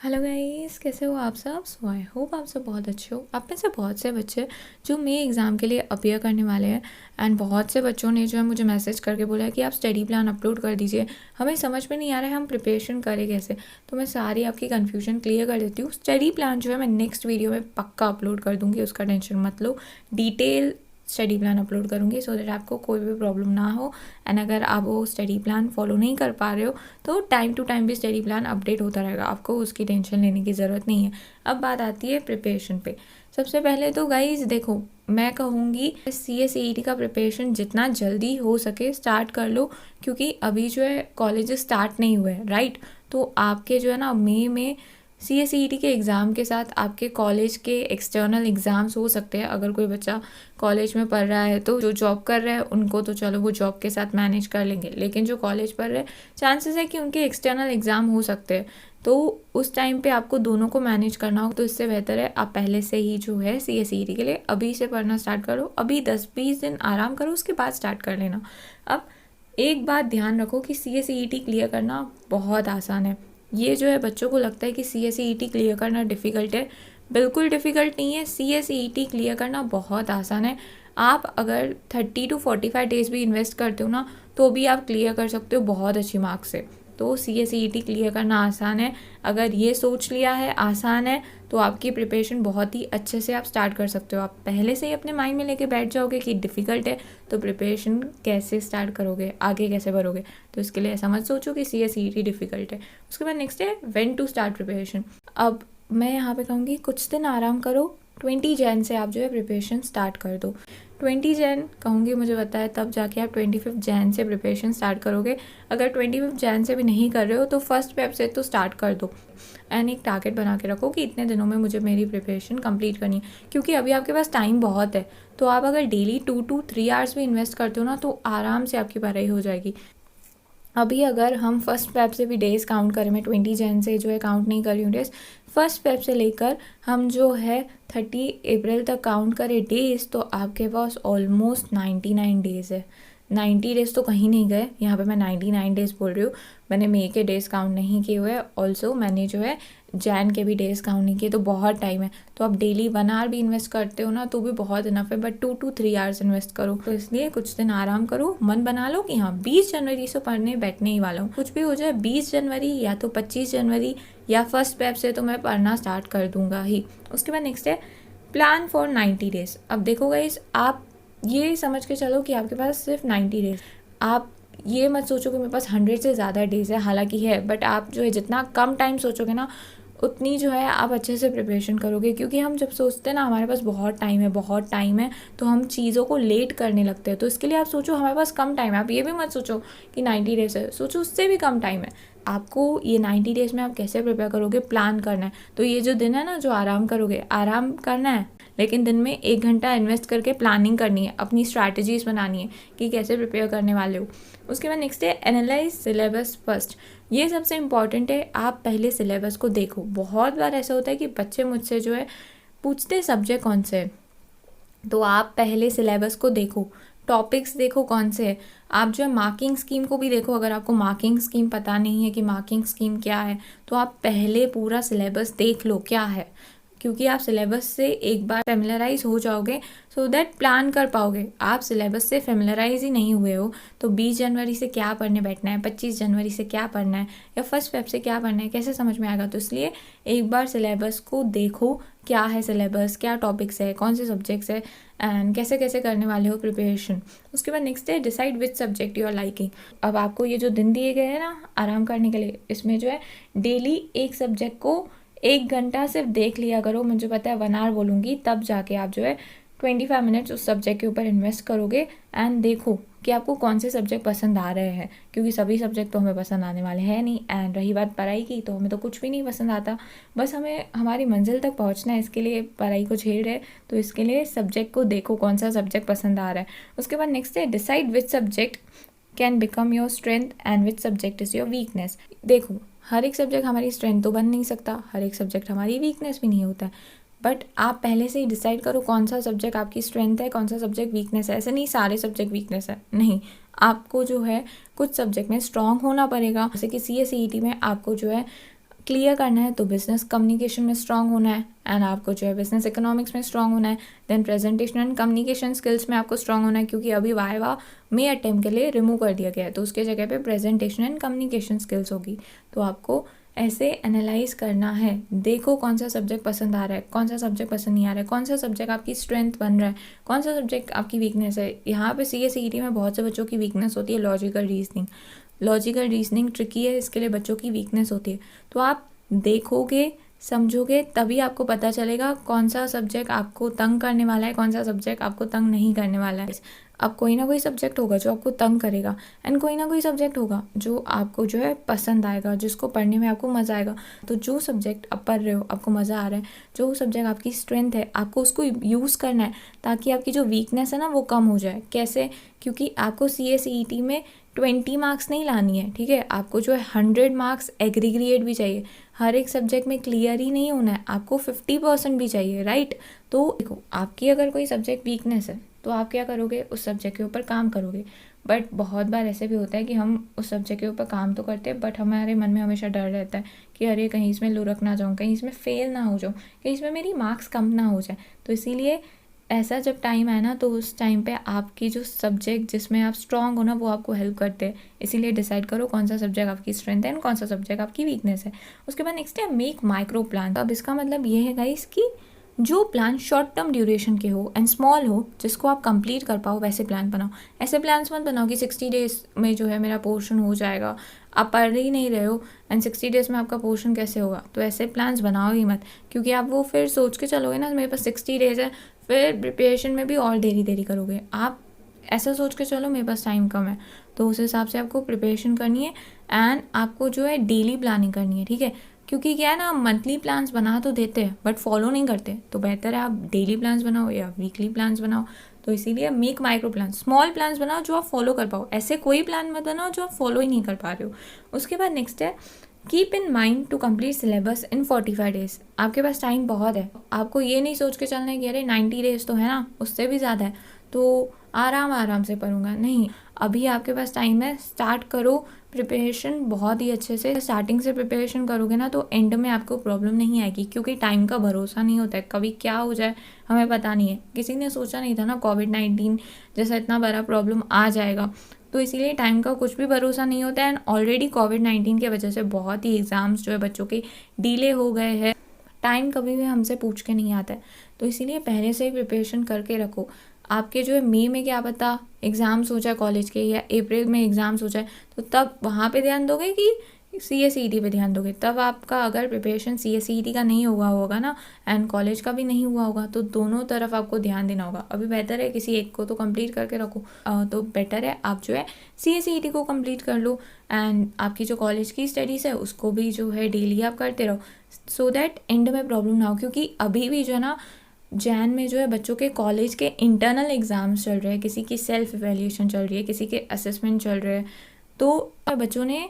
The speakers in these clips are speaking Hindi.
हेलो गाइस, कैसे हो आप सब। सो आई होप आप सब बहुत अच्छे हो। आप में से बहुत से बच्चे जो मे एग्ज़ाम के लिए अपीयर करने वाले हैं एंड बहुत से बच्चों ने जो है मुझे मैसेज करके बोला है कि आप स्टडी प्लान अपलोड कर दीजिए, हमें समझ में नहीं आ रहा है हम प्रिपरेशन करें कैसे। तो मैं सारी आपकी कन्फ्यूजन क्लियर कर देती हूँ। स्टडी प्लान जो है मैं नेक्स्ट वीडियो में पक्का अपलोड कर दूँगी, उसका टेंशन मत लो। डिटेल स्टडी प्लान अपलोड करूँगी सो दैट आपको कोई भी प्रॉब्लम ना हो। एंड अगर आप वो स्टडी प्लान फॉलो नहीं कर पा रहे हो तो टाइम टू टाइम भी स्टडी प्लान अपडेट होता रहेगा, आपको उसकी टेंशन लेने की ज़रूरत नहीं है। अब बात आती है प्रिपरेशन पे। सबसे पहले तो गाइज देखो, मैं कहूँगी CA CET का प्रिपरेशन जितना जल्दी हो सके स्टार्ट कर लो, क्योंकि अभी जो है कॉलेज स्टार्ट नहीं हुए हैं, राइट। तो आपके जो है ना मई में CA CET के एग्ज़ाम के साथ आपके कॉलेज के एक्सटर्नल एग्ज़ाम्स हो सकते हैं। अगर कोई बच्चा कॉलेज में पढ़ रहा है तो जो जॉब कर रहे हैं उनको तो चलो वो जॉब के साथ मैनेज कर लेंगे, लेकिन जो कॉलेज पढ़ रहे हैं चांसेस है कि उनके एक्सटर्नल एग्ज़ाम हो सकते हैं। तो उस टाइम पे आपको दोनों को मैनेज करना हो, तो इससे बेहतर है आप पहले से ही जो है CA CET के लिए अभी से पढ़ना स्टार्ट करो। अभी 10-20 दिन आराम करो, उसके बाद स्टार्ट कर लेना। अब एक बात ध्यान रखो कि CA CET क्लियर करना बहुत आसान है। ये जो है बच्चों को लगता है कि CA CET क्लियर करना डिफ़िकल्ट है, बिल्कुल डिफ़िकल्ट नहीं है। CA CET क्लियर करना बहुत आसान है। आप अगर 30 to 45 डेज़ भी इन्वेस्ट करते हो ना तो भी आप क्लियर कर सकते हो बहुत अच्छी मार्क्स से। तो CA CET क्लियर करना आसान है। अगर ये सोच लिया है आसान है तो आपकी प्रिपरेशन बहुत ही अच्छे से आप स्टार्ट कर सकते हो। आप पहले से ही अपने माइंड में लेके बैठ जाओगे कि डिफ़िकल्ट है तो प्रिपरेशन कैसे स्टार्ट करोगे, आगे कैसे बढ़ोगे। तो इसके लिए ऐसा मत सोचो कि CA CET डिफ़िकल्ट है। उसके बाद नेक्स्ट है व्हेन टू स्टार्ट प्रिपरेशन। अब मैं यहाँ पे कहूँगी कुछ दिन आराम करो, 20 जैन से आप जो है प्रिपरेशन स्टार्ट कर दो। 20 जैन कहूँगी मुझे पता है, तब जाके आप 25 जैन से प्रिपरेशन स्टार्ट करोगे। अगर 25 जैन से भी नहीं कर रहे हो तो फर्स्ट फेब से तो स्टार्ट कर दो। एंड एक टारगेट बना के रखो कि इतने दिनों में मुझे मेरी प्रिपरेशन कंप्लीट करनी है, क्योंकि अभी आपके पास टाइम बहुत है। तो आप अगर डेली 2 to 3 आवर्स भी इन्वेस्ट करते हो ना तो आराम से आपकी पढ़ाई हो जाएगी। अभी अगर हम फर्स्ट फेब से भी डेज़ काउंट करें, मैं 20 जैन से जो है काउंट नहीं कर रही हूँ डेज़, फर्स्ट फेब से लेकर हम जो है 30 अप्रैल तक काउंट करें डेज़, तो आपके पास ऑलमोस्ट 99 डेज़ है। 90 डेज़ तो कहीं नहीं गए, यहाँ पे मैं 99 डेज़ बोल रही हूँ। मैंने मई के डेज़ काउंट नहीं किए हुए, ऑल्सो मैंने जो है जैन के भी डेज़ काउंट नहीं किए, तो बहुत टाइम है। तो आप डेली 1 आवर भी इन्वेस्ट करते हो ना तो भी बहुत इनफ है, बट 2 to 3 आवर्स इन्वेस्ट करो। तो इसलिए कुछ दिन आराम करो, मन बना लो कि हाँ 20 जनवरी से पढ़ने बैठने ही वाला हूँ। कुछ भी हो जाए 20 जनवरी या तो 25 जनवरी या फर्स्ट फेब से तो मैं पढ़ना स्टार्ट कर दूंगा ही। उसके बाद नेक्स्ट है प्लान फॉर 90 डेज़। अब देखो गाइस, आप ये समझ के चलो कि आपके पास सिर्फ 90 डेज़। आप ये मत सोचो कि मेरे पास 100 से ज़्यादा डेज़ है, हालांकि है, बट आप जो है जितना कम टाइम सोचोगे ना उतनी जो है आप अच्छे से प्रिपरेशन करोगे। क्योंकि हम जब सोचते हैं ना हमारे पास बहुत टाइम है, बहुत टाइम है, तो हम चीज़ों को लेट करने लगते हैं। तो इसके लिए आप सोचो हमारे पास कम टाइम है। आप ये भी मत सोचो कि 90 डेज़ है, सोचो उससे भी कम टाइम है। आपको ये 90 डेज़ में आप कैसे प्रिपेयर करोगे, प्लान करना है। तो ये जो दिन है ना जो आराम करोगे, आराम करना है, लेकिन दिन में 1 घंटा इन्वेस्ट करके प्लानिंग करनी है, अपनी स्ट्रैटेजीज बनानी है कि कैसे प्रिपेयर करने वाले हो। उसके बाद नेक्स्ट है एनालाइज सिलेबस फर्स्ट। ये सबसे इम्पॉर्टेंट है, आप पहले सिलेबस को देखो। बहुत बार ऐसा होता है कि बच्चे मुझसे जो है पूछते हैं सब्जेक्ट कौन से है, तो आप पहले सिलेबस को देखो, टॉपिक्स देखो कौन से है। आप जो है मार्किंग स्कीम को भी देखो। अगर आपको मार्किंग स्कीम पता नहीं है कि मार्किंग स्कीम क्या है तो आप पहले पूरा सिलेबस देख लो क्या है, क्योंकि आप सिलेबस से एक बार फेमिलराइज हो जाओगे सो दैट प्लान कर पाओगे। आप सिलेबस से फेमिलराइज ही नहीं हुए हो तो 20 जनवरी से क्या पढ़ने बैठना है, 25 जनवरी से क्या पढ़ना है, या फर्स्ट फेब से क्या पढ़ना है, कैसे समझ में आएगा। तो इसलिए एक बार सिलेबस को देखो, क्या है सिलेबस, क्या टॉपिक्स है, कौन से सब्जेक्ट्स है, एंड कैसे कैसे करने वाले हो प्रिपरेशन। उसके बाद नेक्स्ट है decide which subject you are liking. अब आपको ये जो दिन दिए गए हैं ना आराम करने के लिए, इसमें जो है डेली एक सब्जेक्ट को 1 घंटा सिर्फ देख लिया करो। मुझे पता है 1 आवर बोलूँगी, तब जाके आप जो है 25 मिनट्स उस सब्जेक्ट के ऊपर इन्वेस्ट करोगे एंड देखो कि आपको कौन से सब्जेक्ट पसंद आ रहे हैं, क्योंकि सभी सब्जेक्ट तो हमें पसंद आने वाले हैं नहीं। एंड रही बात पढ़ाई की, तो हमें तो कुछ भी नहीं पसंद आता, बस हमें हमारी मंजिल तक पहुंचना है, इसके लिए पढ़ाई को झेल रहे। तो इसके लिए सब्जेक्ट को देखो कौन सा सब्जेक्ट पसंद आ रहा है। उसके बाद नेक्स्ट है decide which subject can become your strength and which subject is your weakness. देखो हर एक सब्जेक्ट हमारी स्ट्रेंथ तो बन नहीं सकता, हर एक सब्जेक्ट हमारी वीकनेस भी नहीं होता है, बट आप पहले से ही डिसाइड करो कौन सा सब्जेक्ट आपकी स्ट्रेंथ है, कौन सा सब्जेक्ट वीकनेस है। ऐसे नहीं सारे सब्जेक्ट वीकनेस है, नहीं, आपको जो है कुछ सब्जेक्ट में स्ट्रांग होना पड़ेगा। जैसे कि CA CET में आपको जो है क्लियर करना है तो बिजनेस कम्युनिकेशन में स्ट्रांग होना है, एंड आपको जो है बिजनेस इकोनॉमिक्स में स्ट्रांग होना है। Then presentation and communication skills में आपको स्ट्रांग होना है, क्योंकि अभी वाइवा में अटेम्प्ट के लिए रिमूव कर दिया गया है, तो उसके जगह पे प्रेजेंटेशन एंड कम्युनिकेशन स्किल्स होगी। तो आपको ऐसे एनालाइज करना है, देखो कौन सा सब्जेक्ट पसंद आ रहा है, कौन सा सब्जेक्ट पसंद नहीं आ रहा है, कौन सा सब्जेक्ट आपकी स्ट्रेंथ बन रहा है, कौन सा सब्जेक्ट आपकी वीकनेस है। यहाँ पे CA-CET में बहुत से बच्चों की वीकनेस होती है लॉजिकल रीजनिंग ट्रिकी है, इसके लिए बच्चों की वीकनेस होती है। तो आप देखोगे, समझोगे, तभी आपको पता चलेगा कौन सा सब्जेक्ट आपको तंग करने वाला है, कौन सा सब्जेक्ट आपको तंग नहीं करने वाला है। अब कोई ना कोई सब्जेक्ट होगा जो आपको तंग करेगा, एंड कोई ना कोई सब्जेक्ट होगा जो आपको जो है पसंद आएगा, जिसको पढ़ने में आपको मज़ा आएगा। तो जो सब्जेक्ट आप पढ़ रहे हो, आपको मज़ा आ रहा है, जो सब्जेक्ट आपकी स्ट्रेंथ है, आपको उसको यूज़ करना है, ताकि आपकी जो वीकनेस है ना वो कम हो जाए। कैसे? क्योंकि आपको CA-CET में 20 मार्क्स नहीं लानी है, ठीक है, आपको जो है 100 मार्क्स एग्रीगेट भी चाहिए। हर एक सब्जेक्ट में क्लियर ही नहीं होना है, आपको 50% भी चाहिए, राइट। तो देखो, आपकी अगर कोई सब्जेक्ट वीकनेस है तो आप क्या करोगे, उस सब्जेक्ट के ऊपर काम करोगे। बट बहुत बार ऐसे भी होता है कि हम उस सब्जेक्ट के ऊपर काम तो करते हैं, बट हमारे मन में हमेशा डर रहता है कि अरे कहीं इसमें लुढ़क ना जाऊँ, कहीं इसमें फेल ना हो जाऊँ, कहीं इसमें मेरी मार्क्स कम ना हो जाए। तो इसीलिए ऐसा जब टाइम आए ना, तो उस टाइम पे आपकी जो सब्जेक्ट जिसमें आप स्ट्रांग हो ना, वो आपको हेल्प करते हैं। इसीलिए डिसाइड करो कौन सा सब्जेक्ट आपकी स्ट्रेंथ है एंड कौन सा सब्जेक्ट आपकी वीकनेस है। उसके बाद नेक्स्ट है मेक माइक्रो प्लान। अब इसका मतलब ये है गाइस कि जो प्लान शॉर्ट टर्म ड्यूरेशन के हो एंड स्मॉल हो, जिसको आप कंप्लीट कर पाओ, वैसे प्लान बनाओ। ऐसे प्लान्स मत बनाओ कि 60 डेज में जो है मेरा पोर्शन हो जाएगा। आप पढ़ ही नहीं रहे हो एंड 60 डेज में आपका पोर्शन कैसे होगा, तो ऐसे प्लान्स बनाओ ही मत। क्योंकि आप वो फिर सोच के चलोगे ना, मेरे पास 60 डेज है, फिर प्रिपरेशन में भी और देरी करोगे। आप ऐसा सोच के चलो मेरे पास टाइम कम है, तो उस हिसाब से आपको प्रिपरेशन करनी है, एंड आपको जो है डेली प्लानिंग करनी है, ठीक है। क्योंकि क्या है ना, मंथली प्लान्स बना तो देते हैं बट फॉलो नहीं करते, तो बेहतर है आप डेली प्लान्स बनाओ या वीकली प्लान्स बनाओ। तो इसीलिए make micro plan, small plans बनाओ जो आप फॉलो कर पाओ। ऐसे कोई प्लान मत बनाओ जो आप फॉलो ही नहीं कर पा रहे हो। उसके बाद नेक्स्ट है keep in mind to complete syllabus in 45 days. आपके पास टाइम बहुत है, आपको ये नहीं सोच के चलना है कि अरे 90 डेज तो है ना, उससे भी ज़्यादा है तो आराम से पढ़ूंगा। नहीं, अभी आपके पास टाइम है, स्टार्ट करो प्रिपरेशन बहुत ही अच्छे से। स्टार्टिंग से प्रिपरेशन करोगे ना तो एंड में आपको प्रॉब्लम नहीं आएगी, क्योंकि टाइम का भरोसा नहीं होता है, कभी क्या हो जाए हमें पता नहीं है। किसी ने सोचा नहीं था ना कोविड-19 जैसा इतना बड़ा प्रॉब्लम आ जाएगा, तो इसीलिए टाइम का कुछ भी भरोसा नहीं होता है। एंड ऑलरेडी कोविड-19 की वजह से बहुत ही एग्ज़ाम्स जो है बच्चों के डिले हो गए हैं। टाइम कभी भी हमसे पूछ के नहीं आता है, तो इसीलिए पहले से ही प्रिपरेशन करके रखो। आपके जो है मई में क्या पता एग्ज़ाम्स हो जाए कॉलेज के, या अप्रैल में एग्ज़ाम्स हो जाए, तो तब वहाँ पे ध्यान दोगे कि CA-CET पे ध्यान दोगे। तब आपका अगर प्रिपरेशन CA-CET का नहीं हुआ होगा ना, एंड कॉलेज का भी नहीं हुआ होगा, तो दोनों तरफ आपको ध्यान देना होगा। अभी बेहतर है किसी एक को तो कंप्लीट करके रखो, तो बेटर है आप जो है CA-CET को कंप्लीट कर लो, एंड आपकी जो कॉलेज की स्टडीज़ है उसको भी जो है डेली आप करते रहो, सो दैट एंड में प्रॉब्लम ना हो। क्योंकि अभी भी जो है ना, जैन में जो है बच्चों के कॉलेज के इंटरनल एग्ज़ाम्स चल रहे हैं, किसी की सेल्फ इवैल्यूएशन चल रही है, किसी के असेसमेंट चल रहे हैं, तो बच्चों ने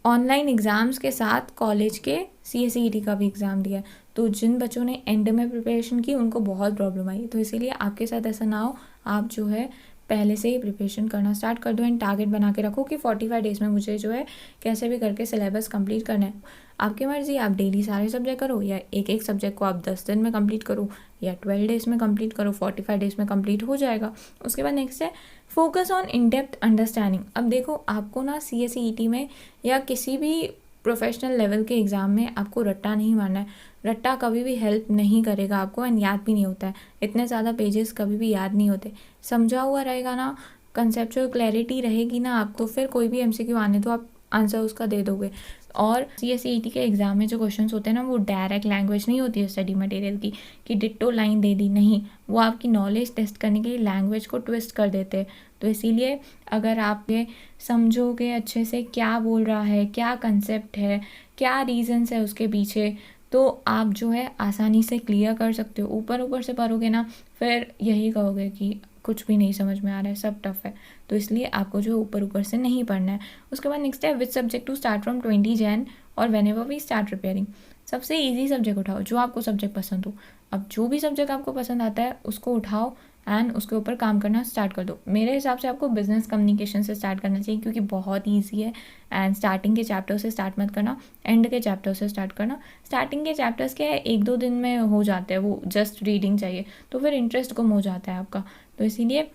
ऑनलाइन एग्ज़ाम्स के साथ कॉलेज के CA-CET का भी एग्ज़ाम दिया। तो जिन बच्चों ने एंड में प्रिपरेशन की उनको बहुत प्रॉब्लम आई, तो इसीलिए आपके साथ ऐसा ना हो। आप जो है पहले से ही प्रिपरेशन करना स्टार्ट कर दो, एंड टारगेट बना के रखो कि 45 डेज़ में मुझे जो है कैसे भी करके सिलेबस कंप्लीट करना है। आपकी मर्ज़ी, आप डेली सारे सब्जेक्ट करो, या एक एक सब्जेक्ट को आप 10 दिन में कंप्लीट करो, या 12 डेज़ में कंप्लीट करो, 45 डेज़ में कंप्लीट हो जाएगा। उसके बाद नेक्स्ट है focus on in depth understanding. अब देखो, आपको ना CA-CET में या किसी भी प्रोफेशनल लेवल के एग्ज़ाम में आपको रट्टा नहीं मारना है। रट्टा कभी भी हेल्प नहीं करेगा आपको, एंड याद भी नहीं होता है। इतने ज़्यादा पेजेस कभी भी याद नहीं होते। समझा हुआ रहेगा ना, कंसेप्चुअल क्लैरिटी रहेगी ना आपको, तो फिर कोई भी MCQ आने तो आप आंसर उसका दे दोगे। और CA-CET के एग्ज़ाम में जो क्वेश्चंस होते हैं ना, वो डायरेक्ट लैंग्वेज नहीं होती है स्टडी मटेरियल की, कि डिट्टो लाइन दे दी, नहीं, वो आपकी नॉलेज टेस्ट करने के लिए लैंग्वेज को ट्विस्ट कर देते हैं। तो इसीलिए अगर आप ये समझोगे अच्छे से क्या बोल रहा है, क्या कंसेप्ट है, क्या रीजंस है उसके पीछे, तो आप जो है आसानी से क्लियर कर सकते हो। ऊपर से पढ़ोगे ना, फिर यही कहोगे कि कुछ भी नहीं समझ में आ रहा है, सब टफ है। तो इसलिए आपको जो ऊपर से नहीं पढ़ना है। उसके बाद नेक्स्ट है which subject to start from 20 Jan और whenever we start preparing. सबसे ईजी सब्जेक्ट उठाओ, जो आपको सब्जेक्ट पसंद हो। अब जो भी सब्जेक्ट आपको पसंद आता है उसको उठाओ एंड उसके ऊपर काम करना स्टार्ट कर दो। मेरे हिसाब से आपको बिजनेस कम्युनिकेशन से स्टार्ट करना चाहिए, क्योंकि बहुत ईजी है। एंड स्टार्टिंग के चैप्टर से स्टार्ट मत करना, एंड के चैप्टर से स्टार्ट करना। स्टार्टिंग के चैप्टर्स क्या है, 1-2 दिन में हो जाते हैं, वो जस्ट रीडिंग चाहिए, तो फिर इंटरेस्ट कम हो जाता है आपका। तो इसीलिए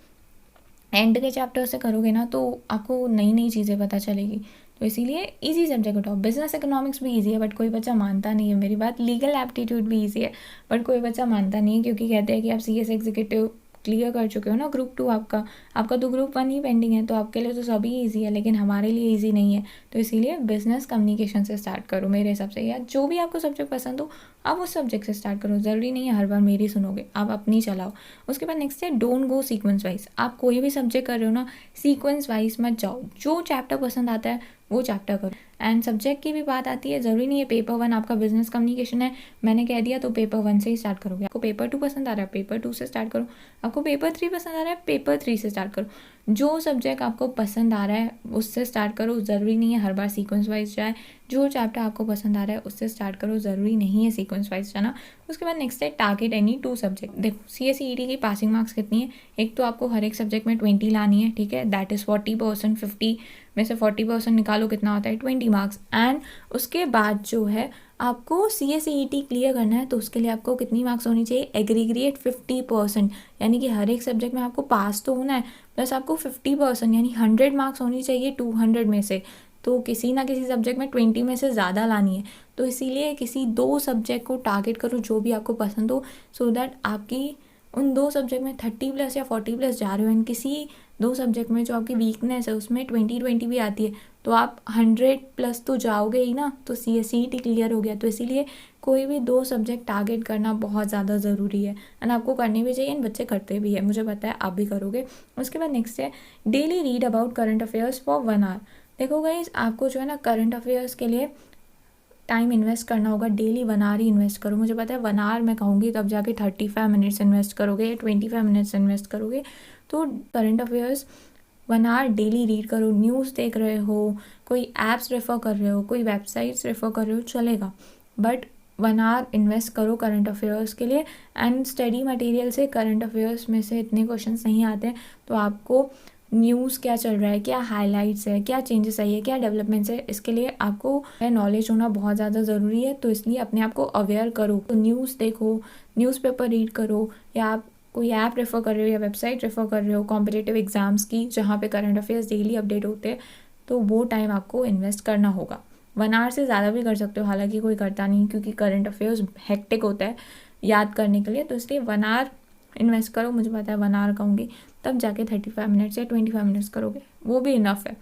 एंड के चैप्टर से करोगे ना तो आपको नई नई चीज़ें पता चलेगी। तो इसीलिए इजी सब्जेक्ट उठाओ। बिजनेस इकोनॉमिक्स भी इजी है बट कोई बच्चा मानता नहीं है मेरी बात। लीगल एप्टीट्यूड भी इजी है बट कोई बच्चा मानता नहीं है, क्योंकि कहते हैं कि आप CS एग्जीक्यूटिव क्लियर कर चुके हो ना, ग्रुप 2 आपका तो ग्रुप 1 ही पेंडिंग है, तो आपके लिए तो सभी ईजी है, लेकिन हमारे लिए ईजी नहीं है। तो इसीलिए बिजनेस कम्युनिकेशन से स्टार्ट करो मेरे हिसाब से, या जो भी आपको सब्जेक्ट पसंद हो आप उस सब्जेक्ट से स्टार्ट करो। ज़रूरी नहीं है हर बार मेरी सुनोगे, आप अपनी चलाओ। उसके बाद नेक्स्ट है डोंट गो सीक्वेंस वाइज। आप कोई भी सब्जेक्ट कर रहे हो ना, सीक्वेंस वाइज मत जाओ। जो चैप्टर पसंद आता है वो चैप्टर करो। एंड सब्जेक्ट की भी बात आती है, ज़रूरी नहीं है पेपर 1 आपका बिजनेस कम्युनिकेशन है मैंने कह दिया तो पेपर 1 से ही स्टार्ट करोगे। आपको पेपर 2 पसंद आ रहा है पेपर 2 से स्टार्ट करो। आपको पेपर 3 पसंद आ रहा है पेपर 3 से स्टार्ट करो। जो सब्जेक्ट आपको पसंद आ रहा है उससे स्टार्ट करो। ज़रूरी नहीं है हर बार सीक्वेंस वाइज जाए। जो चैप्टर आपको पसंद आ रहा है उससे स्टार्ट करो, ज़रूरी नहीं है सीक्वेंस वाइज जाना। उसके बाद नेक्स्ट है टारगेट एनी 2 सब्जेक्ट। देखो CSET की पासिंग मार्क्स कितनी है, एक तो आपको हर एक सब्जेक्ट में 20 लानी है, ठीक है, दैट इज़ 40%। 50 में से 40% निकालो, कितना होता है 20 मार्क्स। एंड उसके बाद जो है आपको CSET क्लियर करना है, तो उसके लिए आपको कितनी मार्क्स होनी चाहिए, एग्रीगेट 50%, यानी कि हर एक सब्जेक्ट में आपको पास तो होना है, प्लस आपको 50% यानी 100 मार्क्स होनी चाहिए 200 में से। तो किसी ना किसी सब्जेक्ट में 20 में से ज़्यादा लानी है। तो इसीलिए किसी 2 सब्जेक्ट को टारगेट करो जो भी आपको पसंद हो, सो दैट आपकी उन 2 सब्जेक्ट में 30+ या 40+ जा रहे हो, एंड किसी 2 सब्जेक्ट में जो आपकी वीकनेस है उसमें 20-20 भी आती है, तो आप 100+ तो जाओगे ही ना, तो CSET क्लियर हो गया। तो इसीलिए कोई भी 2 सब्जेक्ट टारगेट करना बहुत ज़्यादा ज़रूरी है, एंड आपको करनी भी चाहिए, एंड बच्चे करते भी है, मुझे पता है आप भी करोगे। उसके बाद नेक्स्ट है daily read about current affairs for 1 hour. देखो गाइस, आपको जो है ना करंट अफेयर्स के लिए टाइम इन्वेस्ट करना होगा। डेली 1 आवर ही इन्वेस्ट करो। मुझे पता है 1 आवर मैं कहूँगी तब जाके 35 मिनट्स इन्वेस्ट करोगे या 25 मिनट्स इन्वेस्ट करोगे। तो current affairs 1 hour daily read करो। न्यूज़ देख रहे हो, कोई ऐप्स रेफ़र कर रहे हो, कोई वेबसाइट्स रेफ़र कर रहे हो, चलेगा, बट 1 आवर इन्वेस्ट करो करंट अफेयर्स के लिए। एंड स्टडी मटेरियल से करंट अफेयर्स में से इतने क्वेश्चंस नहीं आते हैं, तो आपको न्यूज़ क्या चल रहा है, क्या हाइलाइट्स है, क्या चेंजेस आई है, क्या डेवलपमेंट्स है, इसके लिए आपको नॉलेज होना बहुत ज़्यादा ज़रूरी है। तो इसलिए अपने आप को अवेयर करो। तो न्यूज़ देखो, न्यूज़पेपर रीड करो, या आप कोई ऐप रेफ़र कर रहे हो या वेबसाइट रेफ़र कर रहे हो कॉम्पिटिटिव एग्ज़ाम्स की, जहाँ पे करंट अफेयर्स डेली अपडेट होते हैं, तो वो टाइम आपको इन्वेस्ट करना होगा। 1 आवर से ज़्यादा भी कर सकते हो, हालांकि कोई करता नहीं क्योंकि करंट अफेयर्स हेक्टिक होता है याद करने के लिए। तो इसलिए 1 आवर इन्वेस्ट करो। मुझे पता है 1 आवर कहूँगी तब जाके 35 मिनट्स या 25 मिनट्स करोगे, वो भी इनफ है।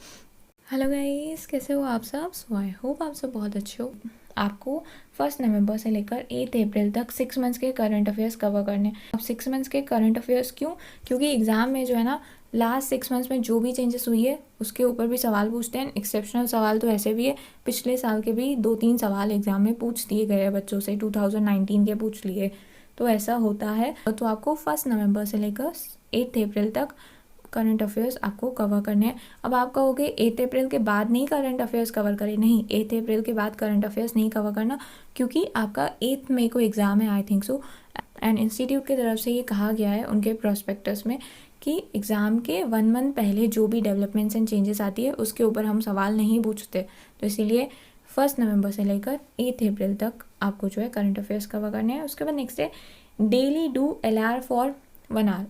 हेलो गाइस, कैसे हो आप सब? सो आई होप आप सब बहुत अच्छे हो। आपको 1 नवंबर से लेकर 8 अप्रैल तक 6 मंथ्स के करंट अफेयर्स कवर करने हैं। अब 6 मंथ्स के करंट अफेयर्स क्यों? क्योंकि एग्ज़ाम में जो है ना लास्ट 6 मंथ्स में जो भी चेंजेस हुई है उसके ऊपर भी सवाल पूछते हैं। एक्सेप्शनल सवाल तो ऐसे भी है, पिछले साल के भी 2-3 सवाल एग्ज़ाम में पूछ दिए गए हैं बच्चों से, 2019 के पूछ लिए, तो ऐसा होता है। तो आपको 1 नवंबर से लेकर 8 अप्रैल तक करंट अफेयर्स आपको कवर करने हैं। अब आप कहोगे 8 अप्रैल के बाद नहीं करंट अफेयर्स कवर करें, नहीं, 8 अप्रैल के बाद करंट अफेयर्स नहीं कवर करना, क्योंकि आपका 8 मई को एग्ज़ाम है, I think so. And institute की तरफ से ये कहा गया है उनके प्रोस्पेक्टस में कि एग्ज़ाम के 1 मंथ पहले जो भी डेवलपमेंट्स एंड चेंजेस आती है उसके ऊपर हम सवाल नहीं पूछते। तो इसीलिए 1 नवंबर से लेकर 8 अप्रैल तक आपको जो है करंट अफेयर्स कवर करने हैं। उसके बाद नेक्स्ट है daily do LR for 1 hour.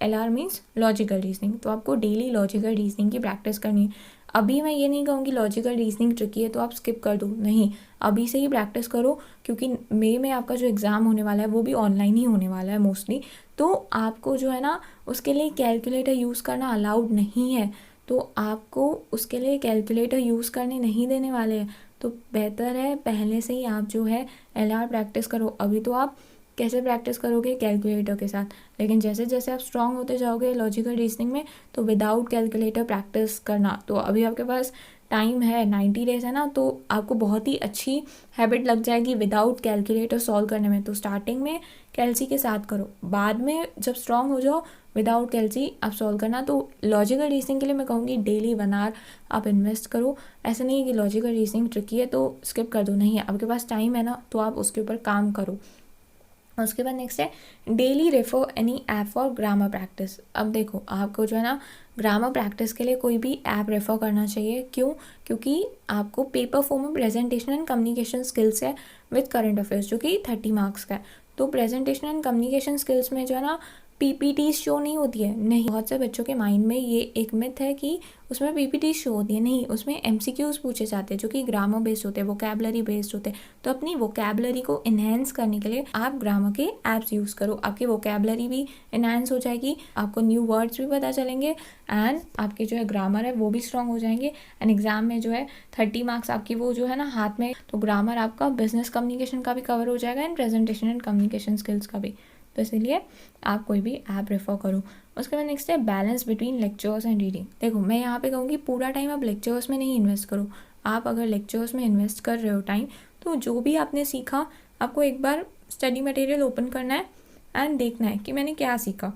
LR means logical reasoning. तो आपको डेली लॉजिकल रीजनिंग की प्रैक्टिस करनी है। अभी मैं ये नहीं कहूँगी लॉजिकल रीजनिंग ट्रिकी है तो आप स्किप कर दो, नहीं, अभी से ही प्रैक्टिस करो, क्योंकि मई में आपका जो एग्ज़ाम होने वाला है वो भी ऑनलाइन ही होने वाला है मोस्टली। तो आपको जो है ना उसके लिए कैलकुलेटर यूज़ करना अलाउड नहीं है, तो आपको उसके लिए कैलकुलेटर यूज़ करने नहीं देने वाले हैं। तो बेहतर है पहले से ही आप जो है LR प्रैक्टिस करो। अभी तो आप कैसे प्रैक्टिस करोगे, कैलकुलेटर के साथ, लेकिन जैसे जैसे आप स्ट्रांग होते जाओगे लॉजिकल रीजनिंग में तो विदाउट कैलकुलेटर प्रैक्टिस करना। तो अभी आपके पास टाइम है 90 डेज है ना, तो आपको बहुत ही अच्छी हैबिट लग जाएगी विदाउट कैलकुलेटर सॉल्व करने में। तो स्टार्टिंग में कैलसी के साथ करो, बाद में जब स्ट्रांग हो जाओ विदाउट कैलसी आप सॉल्व करना। तो लॉजिकल रीजनिंग के लिए मैं कहूँगी डेली 1 आवर आप इन्वेस्ट करो। ऐसा नहीं है कि लॉजिकल रीजनिंग ट्रिकी है तो स्किप कर दो, नहीं है, आपके पास टाइम है ना तो आप उसके ऊपर काम करो। उसके बाद नेक्स्ट है daily refer any app for grammar practice. अब देखो आपको जो है ना ग्रामर प्रैक्टिस के लिए कोई भी ऐप रेफर करना चाहिए। क्यों? क्योंकि आपको पेपर फॉर्म में प्रेजेंटेशन एंड कम्युनिकेशन स्किल्स है विद करंट अफेयर्स जो कि 30 मार्क्स का है। तो प्रेजेंटेशन एंड कम्युनिकेशन स्किल्स में जो है ना पीपीटी शो नहीं होती है, नहीं। बहुत से बच्चों के माइंड में ये एक मिथ है कि उसमें पीपीटी शो होती है, नहीं, उसमें एमसीक्यूज पूछे जाते हैं जो कि ग्रामर बेस्ड होते हैं, वोकैबलरी बेस्ड होते हैं। तो अपनी वोकैबलरी को इन्हेंस करने के लिए आप ग्रामर के ऐप्स यूज़ करो, आपकी वोकैबलरी भी इन्हेंस हो जाएगी, आपको न्यू वर्ड्स भी पता चलेंगे एंड आपके जो है ग्रामर है वो भी स्ट्रांग हो जाएंगे। एंड एग्जाम में जो है 30 मार्क्स आपकी वो जो है ना हाथ में, तो ग्रामर आपका बिजनेस कम्युनिकेशन का भी कवर हो जाएगा and presentation and communication skills का भी। तो इसलिए आप कोई भी ऐप रेफर करो। उसके बाद नेक्स्ट है balance between lectures and reading. देखो मैं यहाँ पे कहूँगी पूरा टाइम आप लेक्चर्स में नहीं इन्वेस्ट करो। आप अगर लेक्चर्स में इन्वेस्ट कर रहे हो टाइम, तो जो भी आपने सीखा आपको एक बार स्टडी मटेरियल ओपन करना है एंड देखना है कि मैंने क्या सीखा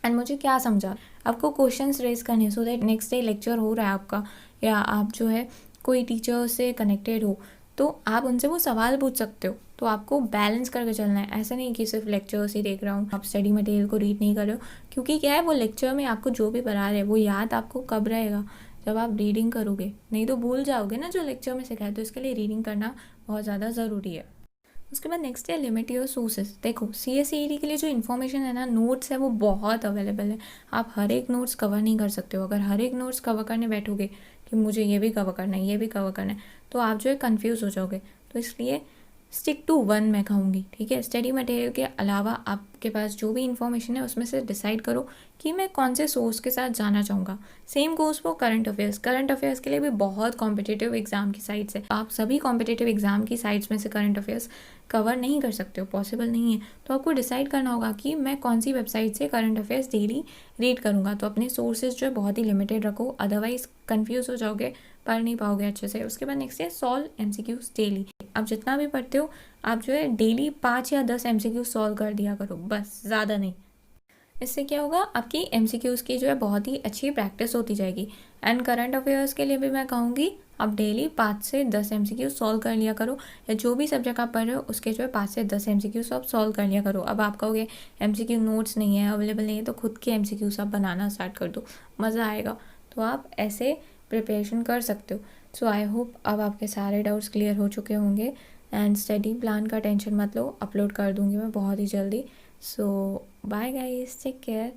एंड मुझे क्या समझा। आपको क्वेश्चंस रेज करने so that next day lecture हो रहा है आपका, या आप जो है कोई टीचर से कनेक्टेड हो तो आप उनसे वो सवाल पूछ सकते हो। तो आपको बैलेंस करके चलना है, ऐसा नहीं कि सिर्फ लेक्चर्स ही देख रहा हूँ, आप स्टडी मटेरियल को रीड नहीं कर रहे हो। क्योंकि क्या है, वो लेक्चर में आपको जो भी पढ़ा रहे हैं वो याद आपको कब रहेगा, जब आप रीडिंग करोगे, नहीं तो भूल जाओगे ना जो लेक्चर में सिखाया। तो इसके लिए रीडिंग करना बहुत ज़्यादा ज़रूरी है। उसके बाद नेक्स्ट है लिमिट योर सोर्सेज। देखो CSED के लिए जो इन्फॉर्मेशन है ना, नोट्स है, वो बहुत अवेलेबल है। आप हर एक नोट्स कवर नहीं कर सकते हो। अगर हर एक नोट्स कवर करने बैठोगे कि मुझे ये भी कवर करना है, ये भी कवर करना है, तो आप जो है कन्फ्यूज़ हो जाओगे। तो इसलिए स्टिक टू वन मैं कहूँगी, ठीक है। स्टडी मटेरियल के अलावा आपके पास जो भी इन्फॉर्मेशन है उसमें से डिसाइड करो कि मैं कौन से सोर्स के साथ जाना चाहूँगा। Same goes for current affairs. Current affairs के लिए भी बहुत कॉम्पिटिटिव एग्जाम की साइट्स है। आप सभी कॉम्पिटिटिव एग्जाम की साइट्स में से करंट अफेयर्स कवर नहीं कर सकते हो, पॉसिबल नहीं है। तो आपको डिसाइड करना होगा कि मैं कौन सी वेबसाइट से करंट अफेयर्स डेली रीड करूँगा। तो अपने सोर्सेज जो है बहुत ही लिमिटेड रखो, अदरवाइज कन्फ्यूज़ हो जाओगे, पढ़ नहीं पाओगे अच्छे से। उसके बाद नेक्स्ट है सॉल्व MCQs डेली। आप जितना भी पढ़ते हो आप जो है डेली 5 या 10 MCQ सॉल्व कर दिया करो, बस, ज़्यादा नहीं। इससे क्या होगा, आपकी MCQs की जो है बहुत ही अच्छी प्रैक्टिस होती जाएगी। एंड करंट अफेयर्स के लिए भी मैं कहूँगी आप डेली 5 से 10 MCQ सॉल्व कर लिया करो, या जो भी सब्जेक्ट आप पढ़ रहे हो उसके जो है 5 से 10 MCQ आप सॉल्व कर लिया करो। अब आप कहोगे MCQ नोट्स नहीं है, अवेलेबल नहीं है, तो खुद के MCQs आप बनाना स्टार्ट कर दो, मज़ा आएगा। तो आप ऐसे प्रिपरेशन कर सकते हो। सो आई होप अब आपके सारे डाउट्स क्लियर हो चुके होंगे। एंड स्टडी प्लान का टेंशन मत लो, अपलोड कर दूँगी मैं बहुत ही जल्दी। सो बाय गाइस, टेक केयर।